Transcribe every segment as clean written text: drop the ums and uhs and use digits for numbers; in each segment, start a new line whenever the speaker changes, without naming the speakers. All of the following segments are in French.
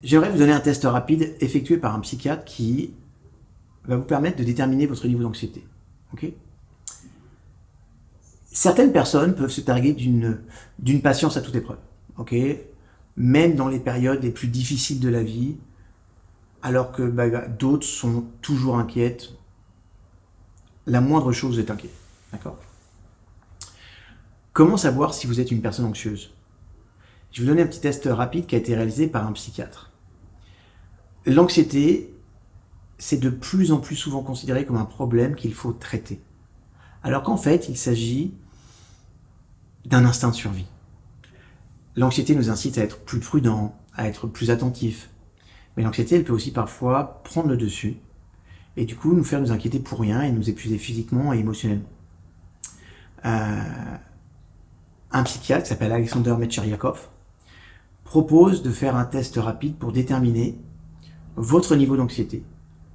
J'aimerais vous donner un test rapide effectué par un psychiatre qui va vous permettre de déterminer votre niveau d'anxiété. Okay. Certaines personnes peuvent se targuer d'une patience à toute épreuve, okay, même dans les périodes les plus difficiles de la vie, alors que d'autres sont toujours inquiètes. La moindre chose est inquiète. D'accord. Comment savoir si vous êtes une personne anxieuse? Je vais vous donner un petit test rapide qui a été réalisé par un psychiatre. L'anxiété, c'est de plus en plus souvent considéré comme un problème qu'il faut traiter. Alors qu'en fait, il s'agit d'un instinct de survie. L'anxiété nous incite à être plus prudent, à être plus attentif. Mais l'anxiété, elle peut aussi parfois prendre le dessus et du coup nous faire nous inquiéter pour rien et nous épuiser physiquement et émotionnellement. Un psychiatre qui s'appelle Alexander Metcheriakov propose de faire un test rapide pour déterminer votre niveau d'anxiété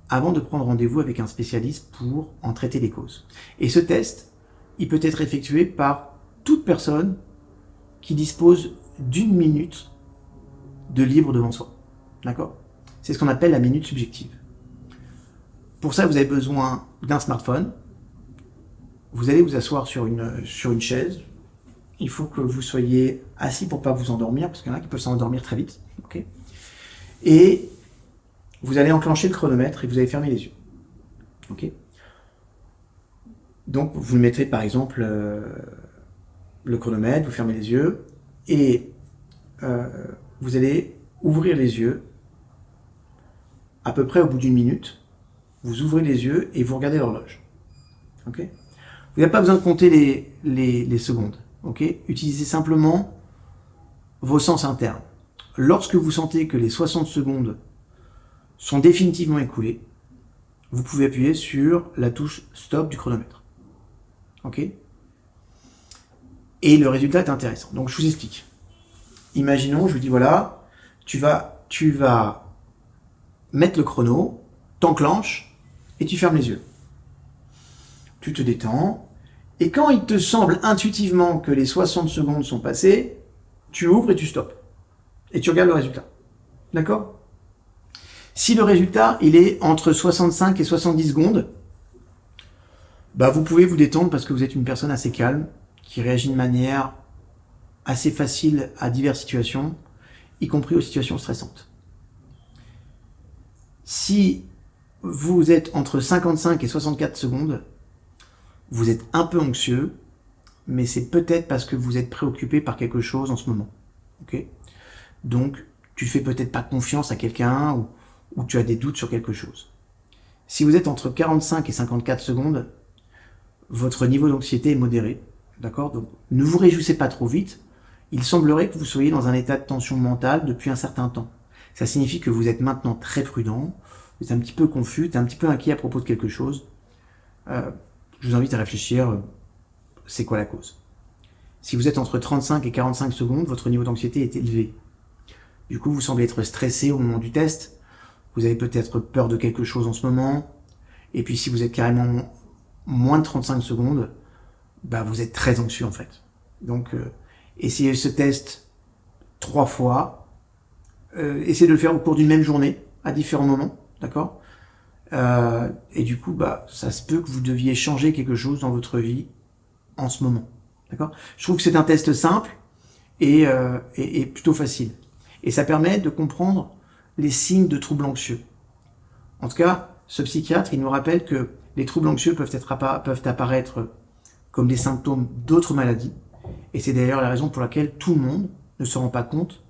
avant de prendre rendez-vous avec un spécialiste pour en traiter les causes. Et ce test, il peut être effectué par toute personne qui dispose d'une minute de libre devant soi. D'accord? C'est ce qu'on appelle la minute subjective. Pour ça, vous avez besoin d'un smartphone. Vous allez vous asseoir sur une chaise. Il faut que vous soyez assis pour ne pas vous endormir, parce qu'il y en a qui peuvent s'endormir très vite. Okay. Et vous allez enclencher le chronomètre et vous allez fermer les yeux. Okay. Donc vous mettrez par exemple le chronomètre, vous fermez les yeux et vous allez ouvrir les yeux à peu près au bout d'une minute. Vous ouvrez les yeux et vous regardez l'horloge. Okay. Vous n'avez pas besoin de compter les secondes. Okay. Utilisez simplement vos sens internes. Lorsque vous sentez que les 60 secondes sont définitivement écoulées, vous pouvez appuyer sur la touche stop du chronomètre. Ok? Et le résultat est intéressant. Donc je vous explique. Imaginons, je vous dis voilà, tu vas mettre le chrono, t'enclenches et tu fermes les yeux. Tu te détends. Et quand il te semble intuitivement que les 60 secondes sont passées, tu ouvres et tu stops. Et tu regardes le résultat. D'accord? Si le résultat, il est entre 65 et 70 secondes, vous pouvez vous détendre parce que vous êtes une personne assez calme, qui réagit de manière assez facile à diverses situations, y compris aux situations stressantes. Si vous êtes entre 55 et 64 secondes, vous êtes un peu anxieux, mais c'est peut-être parce que vous êtes préoccupé par quelque chose en ce moment. Okay? Donc, tu fais peut-être pas confiance à quelqu'un ou tu as des doutes sur quelque chose. Si vous êtes entre 45 et 54 secondes, votre niveau d'anxiété est modéré. D'accord? Donc, ne vous réjouissez pas trop vite. Il semblerait que vous soyez dans un état de tension mentale depuis un certain temps. Ça signifie que vous êtes maintenant très prudent, vous êtes un petit peu confus, un petit peu inquiet à propos de quelque chose. Je vous invite à réfléchir, c'est quoi la cause? Si vous êtes entre 35 et 45 secondes, votre niveau d'anxiété est élevé. Du coup, vous semblez être stressé au moment du test. Vous avez peut-être peur de quelque chose en ce moment. Et puis, si vous êtes carrément moins de 35 secondes, vous êtes très anxieux en fait. Donc, essayez ce test 3 fois. Essayez de le faire au cours d'une même journée, à différents moments. D'accord? Et du coup, ça se peut que vous deviez changer quelque chose dans votre vie en ce moment. D'accord? Je trouve que c'est un test simple et plutôt facile. Et ça permet de comprendre les signes de troubles anxieux. En tout cas, ce psychiatre, il nous rappelle que les troubles anxieux peuvent apparaître comme des symptômes d'autres maladies. Et c'est d'ailleurs la raison pour laquelle tout le monde ne se rend pas compte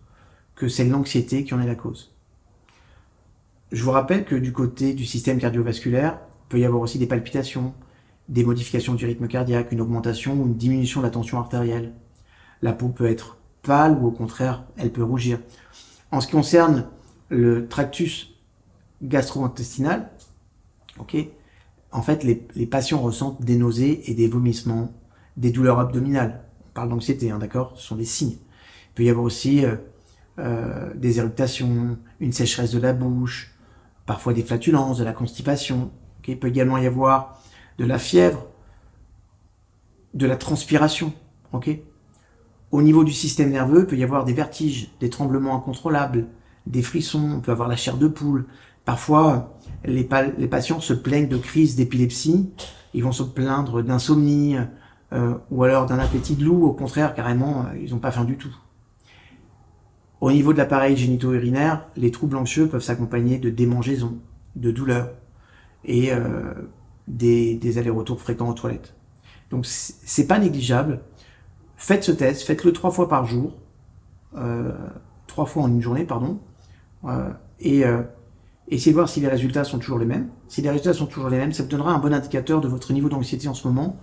que c'est l'anxiété qui en est la cause. Je vous rappelle que du côté du système cardiovasculaire, il peut y avoir aussi des palpitations, des modifications du rythme cardiaque, une augmentation ou une diminution de la tension artérielle. La peau peut être pâle ou au contraire, elle peut rougir. En ce qui concerne le tractus gastro-intestinal, en fait, les patients ressentent des nausées et des vomissements, des douleurs abdominales. On parle d'anxiété, d'accord? Ce sont des signes. Il peut y avoir aussi des éruptations, une sécheresse de la bouche, parfois des flatulences, de la constipation. Il peut également y avoir de la fièvre, de la transpiration. Au niveau du système nerveux, il peut y avoir des vertiges, des tremblements incontrôlables, des frissons, on peut avoir la chair de poule. Parfois, les patients se plaignent de crises d'épilepsie, ils vont se plaindre d'insomnie, ou alors d'un appétit de loup, au contraire, carrément, ils n'ont pas faim du tout. Au niveau de l'appareil génito-urinaire, les troubles anxieux peuvent s'accompagner de démangeaisons, de douleurs, et des allers-retours fréquents aux toilettes. Donc c'est pas négligeable. Faites ce test, faites-le 3 fois par jour, 3 fois en une journée, pardon, et essayez de voir si les résultats sont toujours les mêmes. Si les résultats sont toujours les mêmes, ça vous donnera un bon indicateur de votre niveau d'anxiété en ce moment.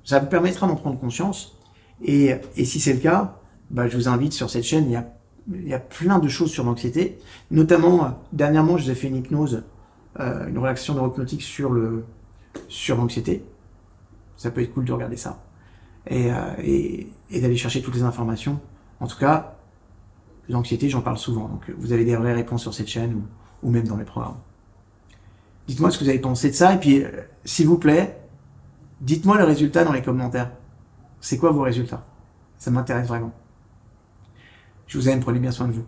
Ça vous permettra d'en prendre conscience. Et si c'est le cas, bah, je vous invite sur cette chaîne, il y a plein de choses sur l'anxiété. Notamment, dernièrement, je vous ai fait une hypnose, une relaxation neurohypnotique sur l'anxiété. Ça peut être cool de regarder ça. Et d'aller chercher toutes les informations. En tout cas, l'anxiété, j'en parle souvent. Donc, vous avez des vraies réponses sur cette chaîne ou même dans les programmes. Dites-moi ce que vous avez pensé de ça. Et puis, s'il vous plaît, dites-moi le résultat dans les commentaires. C'est quoi vos résultats? Ça m'intéresse vraiment. Je vous aime, prenez bien soin de vous.